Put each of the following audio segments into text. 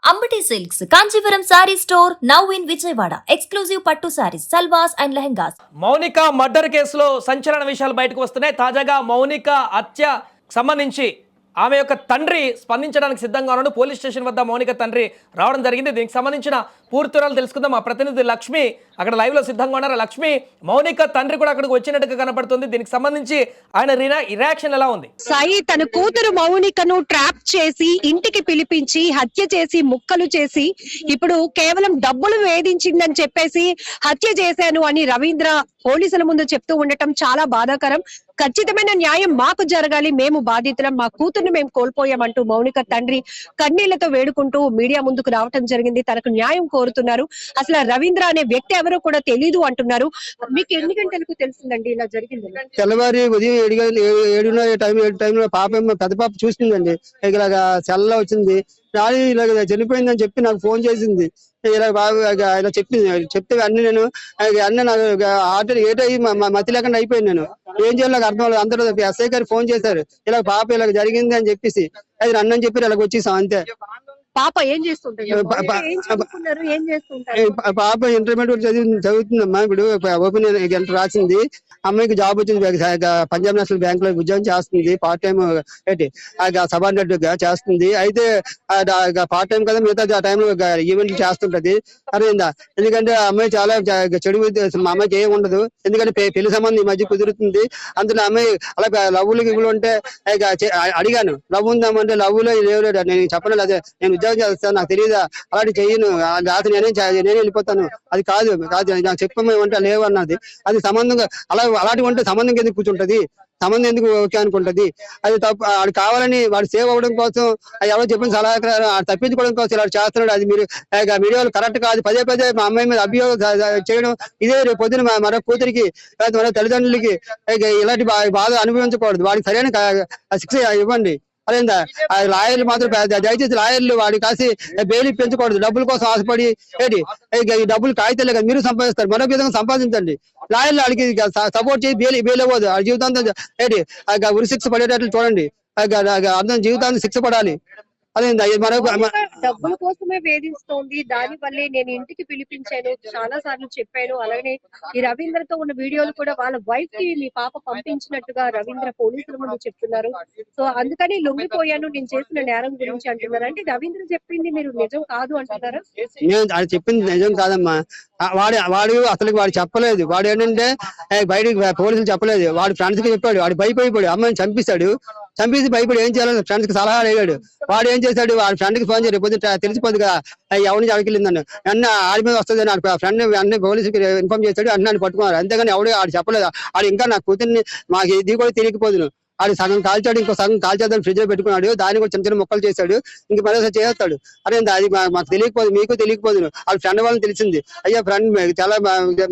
Ambati Silks, Kanchivaram Saree Store, now in Vijayawada. Exclusive Pattu Sarees, Salwas and Lehengas. Mounika murder కేసులో సంచలన విషయాలు బయటకు వస్తున్నాయి. తాజాగా మౌనిక హత్య సంబంధించి ఆమె యొక్క తండ్రి స్పందించడానికి సిద్ధంగా ఉన్నాడు. పోలీస్ స్టేషన్ వద్ద మౌనిక తండ్రి రావడం జరిగింది. దీనికి సంబంధించిన పూర్తి వివరాలు తెలుసుకుందాం. మా ప్రతినిధి లక్ష్మి అక్కడ లైవ్ లో సిద్ధంగా ఉన్నారు. లక్ష్మి, మౌనిక తండ్రి కూడా అక్కడికి వచ్చినట్టుగా కనపడుతుంది. దీనికి సంబంధించి ఆయన రియాక్షన్ ఎలా ఉంది? సాయి తన కూతురు మౌనికను ట్రాప్ చేసి ఇంటికి పిలిపించి హత్య చేసి ముక్కలు చేసి ఇప్పుడు కేవలం డబ్బులు వేధించిందని చెప్పేసి హత్య చేశాను అని రవీంద్ర పోలీసుల ముందు చెప్తూ ఉండటం చాలా బాధాకరం. ఖచ్చితమైన న్యాయం మాకు జరగాలి, మేము బాధితులం, మా కూతుర్ని మేము కోల్పోయామంటూ మౌనిక తండ్రి కన్నీళ్లతో వేడుకుంటూ మీడియా ముందుకు రావటం జరిగింది. తనకు న్యాయం కోరుతున్నారు. అసలు రవీంద్ర అనే వ్యక్తి ఎవరో కూడా తెలీదు అంటున్నారు. మీకు ఎన్ని గంటలకు తెలిసిందండి ఇలా జరిగింది? తెల్లవారి ఉదయం 7 టైంలో పాప పెద్ద పాప చూసిందండి. ఇలాగా సెల్ల వచ్చింది, రాణి ఇలాగ చనిపోయిందని చెప్పి నాకు ఫోన్ చేసింది. ఇలా బాబు ఇలా చెప్తే అన్ని నేను అన్నీ నాకు ఆర్డర్ ఏటయ్యి మతి లేకుండా అయిపోయింది. నేను ఏం చేయాలి నాకు అర్థం లేదు. అందరూ ఎస్ఐ గారు ఫోన్ చేశారు, ఇలా పాప ఇలా జరిగింది అని చెప్పేసి. అది అన్నని చెప్పి ఇలాగ వచ్చేసాం అంతే. పాప ఏం చేస్తుంటారు? పాప ఇంటర్మీడియట్ చదువుతుందమ్మా. ఇప్పుడు ఓపెన్ గంట రాసింది. అమ్మాయికి జాబ్ వచ్చింది, పంజాబ్ నేషనల్ బ్యాంక్ లో ఉద్యోగం చేస్తుంది. పార్ట్ టైం సబార్డినేట్ గా చేస్తుంది. అయితే పార్ట్ టైం కదా, మిగతా టైంలో ఈవెంట్లు చేస్తుంటది. అర్థమైందా? ఎందుకంటే అమ్మాయి చాలా చెడు, మా అమ్మాయికి ఏం ఉండదు. ఎందుకంటే పెళ్లి సంబంధం ఈ మధ్య కుదురుతుంది. అందులో అమ్మాయి అలా లవ్వులకి ఇవ్వలు ఉంటే అడిగాను, లవ్ ఉందామంటే లవ్ లో లేవు, నేను చెప్పలేదు. అదే నేను ఉద్యోగం చేస్తాను, నాకు తెలియదా, అలాంటి చెయ్యను, రాత్రి నేనే వెళ్ళిపోతాను. అది కాదు నాకు చెప్పమంటే లేవు అన్నది. అది సంబంధంగా అలాంటి ఉంటే సంబంధం ఎందుకు కూర్చుంటది, సంబంధం ఎందుకు ఓకే అనుకుంటది. అది తప్పు. వాడు కావాలని వాడు సేవ్ అవ్వడం కోసం ఎవరో చెప్పిన సలహా తప్పించుకోవడం కోసం ఇలా చేస్తున్నాడు. అది మీరు మీడియాలో కరెక్ట్ కాదు. పదే మా అమ్మాయి మీద అభియోగం చేయడం ఇదే. రేపు పొద్దున మరో కూతురికి మరో తల్లిదండ్రులకి ఇలాంటి బాధ అనుభవించకూడదు. వాడికి సరైన శిక్ష ఇవ్వండి. అదేందా లాయర్లు మాత్రం దయచేసి లాయర్లు వాడి కాసి బెయిల్ పెంచకూడదు. డబ్బుల కోసం ఆశపడి ఏంటి ఈ డబ్బులు కాగితాలే కదా మీరు సంపాదిస్తారు, మరొక విధంగా సంపాదించండి. లాయర్లు వాడికి సపోర్ట్ చేసి బెయిల్ అవ్వదు. ఆ జీవితాంతం ఏంటి ఉరి శిక్ష పడేటట్లు చూడండి. అర్థం జీవితాంతం శిక్ష పడాలి. అదేందా డబ్బుల కోసమే వేధిస్తోంది. దాని వల్లే నేను ఇంటికి పిలిపించాను, చాలా సార్లు చెప్పాను. అలాగే ఈ రవీంద్రతో ఉన్న వీడియోలు కూడా వాళ్ళ వైఫ్ కి మీ పాప పంపించినట్టుగా రవీంద్ర పోలీసుల ముందు చెప్తున్నారు. సో అందుకని లొంగిపోయాను నేను చేసిన నేరం గురించి అంటున్నారు. అంటే రవీంద్ర చెప్పింది మీరు నిజం కాదు అంటున్నారా? నేను చెప్పింది నిజం కాదమ్మా. వాడు అసలు వాడు చెప్పలేదు. వాడు ఏంటంటే బయటకి పోలీసులు చెప్పలేదు. వాడు ఫ్రెండ్స్ కి చెప్పాడు. వాడు భయపడిపోయాడు, అమ్మాయిని చంపేసి భయపడి ఏం చేయాలని ఫ్రెండ్స్ కి సలహా అడిగాడు. వాడు ఏం చేశాడు, వాడి ఫ్రెండ్ కి ఫోన్ చేసి రేపు తెలిసిపోదు కదా ఎవరిని అడిగిలిందని. అన్న ఆడి మీద వస్తుంది అని ఫ్రెండ్ అన్ని పోలీసుకి ఇన్ఫార్మ్ చేశాడు. అన్నాన్ని పట్టుకున్నారు. అంతేగాని ఎవడు ఆడు చెప్పలేదు. ఆడు ఇంకా నా కూతుర్ని మాకు ఇది కూడా తెలియకపోదును. ఆడు సగం కాల్చాడు, ఇంకో సగం కాల్చేద్దాం ఫ్రిడ్జ్ లో పెట్టుకున్నాడు. దాన్ని కూడా చిన్న మొక్కలు చేశాడు. ఇంక మరోసారి చేస్తాడు. అదే అది మాకు తెలియకపోదు, మీకు తెలియకపోదు. వాళ్ళ ఫ్రెండ్ వాళ్ళని తెలిసింది. అయ్యా ఫ్రెండ్ చాలా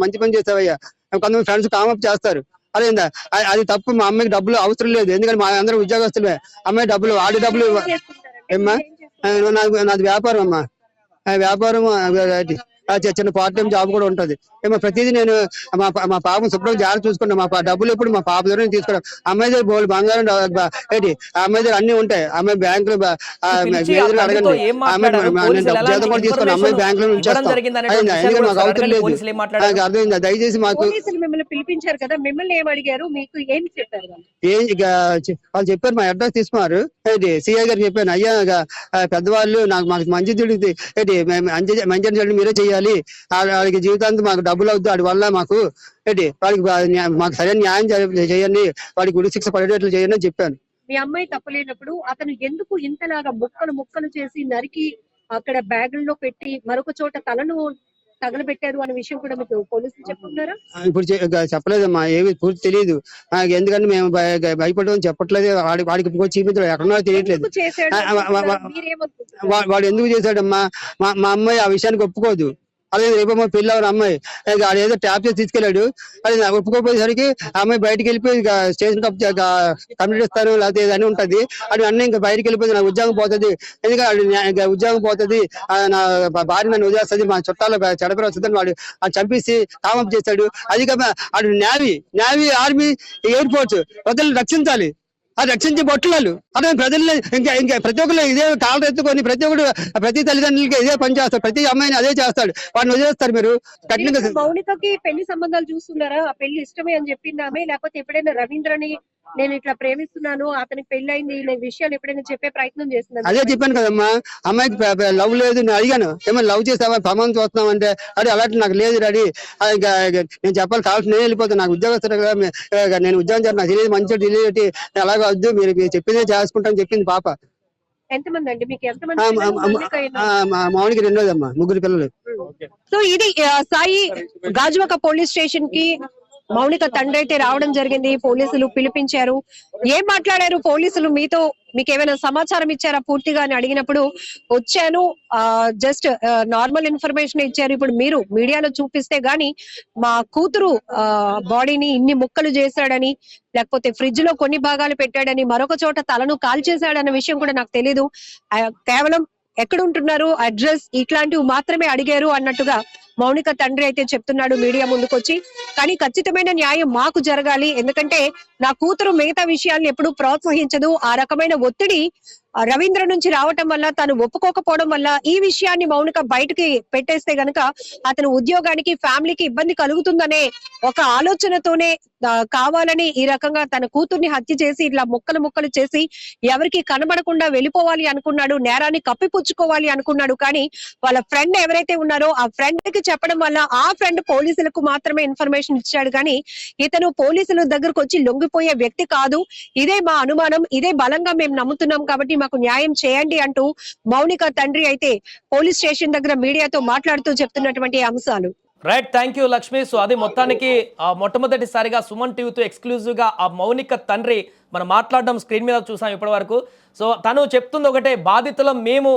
మంచి పని చేస్తావయ్యా. కొంతమంది ఫ్రెండ్స్ కామప్ చేస్తారు. అదేందా అది తప్పు. మా అమ్మాయికి డబ్బులు అవసరం లేదు, ఎందుకంటే మా అందరం ఉద్యోగస్తులే. అమ్మాయి డబ్బులు ఆడి డబ్బులు ఏమ్మా నాది వ్యాపారం అమ్మా. వ్యాపారం చిన్న పార్ట్ టైం జాబ్ కూడా ఉంటది. ఏమో ప్రతిదీ నేను మా పాపం శుభ్రం జాగ్రత్త చూసుకుంటాను. మా డబ్బులు ఎప్పుడు మా పాప దగ్గర తీసుకున్నాం. అమ్మాయి దగ్గర బోల్ బంగారం ఏంటి అమ్మాయి దగ్గర అన్ని ఉంటాయి. అమ్మాయి బ్యాంకులు అడగండి, జీతం కూడా తీసుకుని అమ్మాయి బ్యాంకులో ఎందుకంటే మాకు అవసరం లేదు. అర్థమైందా? దయచేసి మాకు పిలిపించారు కదా, మిమ్మల్ని ఏం అడిగారు, మీకు ఏం చెప్పారు? వాళ్ళు చెప్పారు, మా అడ్రస్ తీసుకున్నారు. ఏంటి సిఐ గారు చెప్పాను, అయ్యా పెద్దవాళ్ళు మాకు మంచి తిరిగి ఏంటి మంచి మీరే చెయ్యాలి. వాళ్ళకి జీవితాంతం మాకు డబ్బులు అవుతుంది. వాడి వల్ల మాకు ఏంటి వాడికి మాకు సరైన న్యాయం చేయండి, వాడికి ఉరి శిక్ష పడేటట్లు చేయండి అని చెప్పాను. మీ అమ్మాయి తప్పలేనప్పుడు అతను ఎందుకు ఇంతలాగా ముక్కలు చేసి నరికి అక్కడ బ్యాగుల్లో పెట్టి మరొక చోట తలను తగలబెట్టారు అనే విషయం కూడా మీకు పోలీసులు చెప్పుకున్నారా? ఇప్పుడు చెప్పలేదమ్మా, ఏమి పూర్తి తెలియదు. ఎందుకంటే మేము భయపడడం చెప్పట్లేదు. వాడికి చూపించడం ఎక్కడన్నా తెలియట్లేదు. వాడు ఎందుకు చేశాడమ్మా? మా అమ్మాయి ఆ విషయానికి ఒప్పుకోదు. అదే రేపు పెళ్లి అవన్న అమ్మాయి అది ఏదో ట్యాప్ చేసి తీసుకెళ్లాడు. అది ఒప్పుకోపోయేసరికి ఆ అమ్మాయి బయటకు వెళ్ళిపోయి స్టేషన్ కంప్లీట్ ఇస్తాను లేకపోతే ఏదని ఉంటది. అది అన్నీ ఇంకా బయటకు వెళ్ళిపోతుంది. నాకు ఉద్యోగం పోతుంది, ఎందుకంటే ఉద్యోగం పోతుంది, నా భార్య నన్ను వదిలేస్తుంది, మా చుట్టాలు చెడపేరు వస్తుందని వాడు చంపేసి కామప్ చేశాడు. అది అటు నేవీ ఆర్మీ ఎయిర్ ఫోర్స్ వదిలి రక్షించాలి. ఆ రక్షించే బొట్టులాలు అదే ప్రజల్లో ఇంకా ప్రతి ఒక్కరు ఇదే కాళ్ళు ఎత్తుకొని ప్రతి ఒక్కరు ప్రతి తల్లిదండ్రులకి ఇదే పని చేస్తారు, ప్రతి అమ్మాయిని అదే చేస్తాడు, వాడిని వదిలేస్తారు మీరు కఠినంగా. మీరు మౌనికకి పెళ్లి సంబంధాలు చూస్తున్నారా? ఆ పెళ్లి ఇష్టమే అని చెప్పిందామే, లేకపోతే ఎప్పుడైనా రవీంద్రని నేను ఇట్లా ప్రేమిస్తున్నాను, అతనికి పెళ్లి అయింది, నేను విషయాలు ఎప్పుడైనా చెప్పే ప్రయత్నం చేస్తున్నాను? అదే చెప్పాను కదమ్మా, అమ్మాయికి లవ్ లేదు. నేను అడిగాను ఏమైనా లవ్ చేసావా, ప్రమాదం చూస్తున్నాం అంటే అదే అలాంటి నాకు లేదు డాడీ, ఇంకా నేను చెప్పాలి కావాల్సి నేను వెళ్ళిపోతాను, నాకు ఉద్యోగస్తుడు కదా, నేను ఉద్యోగం చేయాలి, నాకు తెలియదు మంచిగా తెలియదు, అలాగే వద్దు మీరు చెప్పిందే చేసుకుంటామని చెప్పింది పాప. ఎంతమంది అండి మీకు? ఎంతమంది పిల్లలు? మౌనిక ఎన్నో? మా మామూలుకి రెండోదమ్మా, ముగ్గురు పిల్లలు. సో ఇది సాయి గాజువాక పోలీస్ స్టేషన్ కి మౌనిక తండ్రి అయితే రావడం జరిగింది. పోలీసులు పిలిపించారు. ఏం మాట్లాడారు పోలీసులు మీతో? మీకు ఏమైనా సమాచారం ఇచ్చారా పూర్తిగా అని అడిగినప్పుడు వచ్చాను, జస్ట్ నార్మల్ ఇన్ఫర్మేషన్ ఇచ్చారు. ఇప్పుడు మీరు మీడియాలో చూపిస్తే గానీ మా కూతురు బాడీని ఇన్ని ముక్కలు చేశాడని, లేకపోతే ఫ్రిడ్జ్ లో కొన్ని భాగాలు పెట్టాడని, మరొక చోట తలను కాల్చేశాడన్న విషయం కూడా నాకు తెలీదు. కేవలం ఎక్కడ ఉంటున్నారు, అడ్రస్ ఇట్లాంటివి మాత్రమే అడిగారు అన్నట్టుగా మౌనిక తండ్రి అయితే చెప్తున్నాడు మీడియా ముందుకొచ్చి. కానీ ఖచ్చితమైన న్యాయం మాకు జరగాలి, ఎందుకంటే నా కూతురు మిగతా విషయాలను ఎప్పుడూ ప్రోత్సహించదు. ఆ రకమైన ఒత్తిడి రవీంద్ర నుంచి రావటం వల్ల, తను ఒప్పుకోకపోవడం వల్ల ఈ విషయాన్ని మౌనిక బయటకి పెట్టేస్తే గనక అతను ఉద్యోగానికి ఫ్యామిలీకి ఇబ్బంది కలుగుతుందనే ఒక ఆలోచనతోనే కావాలని ఈ రకంగా తన కూతుర్ని హత్య చేసి ఇట్లా ముక్కలు ముక్కలు చేసి ఎవరికి కనబడకుండా వెళ్ళిపోవాలి అనుకున్నాడు, నేరాన్ని కప్పిపుచ్చుకోవాలి అనుకున్నాడు. కానీ వాళ్ళ ఫ్రెండ్ ఎవరైతే ఉన్నారో ఆ ఫ్రెండ్ కి చెప్పడం వల్ల ఆ ఫ్రెండ్ పోలీసులకు మాత్రమే ఇన్ఫర్మేషన్ ఇచ్చాడు. కానీ ఇతను పోలీసుల దగ్గరకు వచ్చి లొంగిపోయే వ్యక్తి కాదు. ఇదే మా అనుమానం, ఇదే బలంగా మేము నమ్ముతున్నాం, కాబట్టి మాకు న్యాయం చేయండి అంటూ మౌనిక తండ్రి అయితే పోలీస్ స్టేషన్ దగ్గర మీడియాతో మాట్లాడుతూ చెప్తున్నటువంటి అంశాలు. Right, thank you Lakshmi. So అది మొత్తానికి మొట్టమొదటిసారిగా సుమన్ టీవీతో ఎక్స్క్లూజివ్గా ఆ మౌనిక తండ్రి మనం మాట్లాడడం స్క్రీన్ మీద చూసాం ఇప్పటి వరకు. సో తను చెప్తుంది ఒకటే, బాధితులం మేము,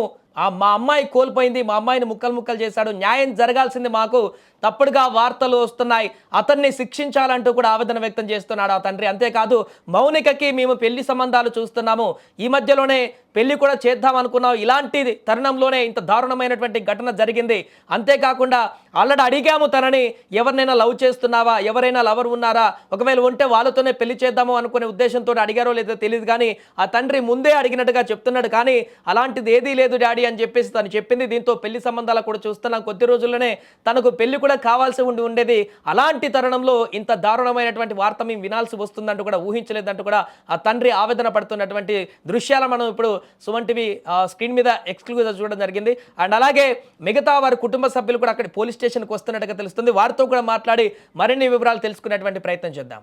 మా అమ్మాయి కోల్పోయింది, మా అమ్మాయిని ముక్కలు ముక్కలు చేశాడు, న్యాయం జరగాల్సింది మాకు, తప్పుడుగా వార్తలు వస్తున్నాయి, అతన్ని శిక్షించాలంటూ కూడా ఆవేదన వ్యక్తం చేస్తున్నాడు ఆ తండ్రి. అంతేకాదు మౌనికకి మేము పెళ్లి సంబంధాలు చూస్తున్నాము, ఈ మధ్యలోనే పెళ్లి కూడా చేద్దాం అనుకున్నాం, ఇలాంటి తరుణంలోనే ఇంత దారుణమైనటువంటి ఘటన జరిగింది. అంతేకాకుండా ఆల్రెడీ అడిగాము తనని, ఎవరినైనా లవ్ చేస్తున్నావా, ఎవరైనా లవర్ ఉన్నారా, ఒకవేళ ఉంటే వాళ్ళతోనే పెళ్లి చేద్దాము అనుకునే ఉద్దేశంతో అడిగారో లేదో తెలియదు. కానీ ఆ తండ్రి ముందే అడిగినట్టుగా చెప్తున్నాడు. కానీ అలాంటిది ఏదీ లేదు డాడీ అని చెప్పేసి తను చెప్పింది. దీంతో పెళ్లి సంబంధాలు కూడా చూస్తున్నాం, కొద్ది రోజుల్లోనే తనకు పెళ్లి కూడా కావాల్సి ఉండేది. అలాంటి తరుణంలో ఇంత దారుణమైనటువంటి వార్త మేము వినాల్సి వస్తుందంటూ కూడా ఊహించలేదంటూ కూడా ఆ తండ్రి ఆవేదన పడుతున్నటువంటి దృశ్యాలు మనం ఇప్పుడు సుమన్ టీవీ స్క్రీన్ మీద ఎక్స్క్లూజివ్గా చూడడం జరిగింది. అండ్ అలాగే మిగతా వారి కుటుంబ సభ్యులు కూడా అక్కడ పోలీస్ స్టేషన్కి వస్తున్నట్టుగా తెలుస్తుంది. వారితో కూడా మాట్లాడి మరిన్ని వివరాలు తెలుసుకునేటువంటి ప్రయత్నం చేద్దాం.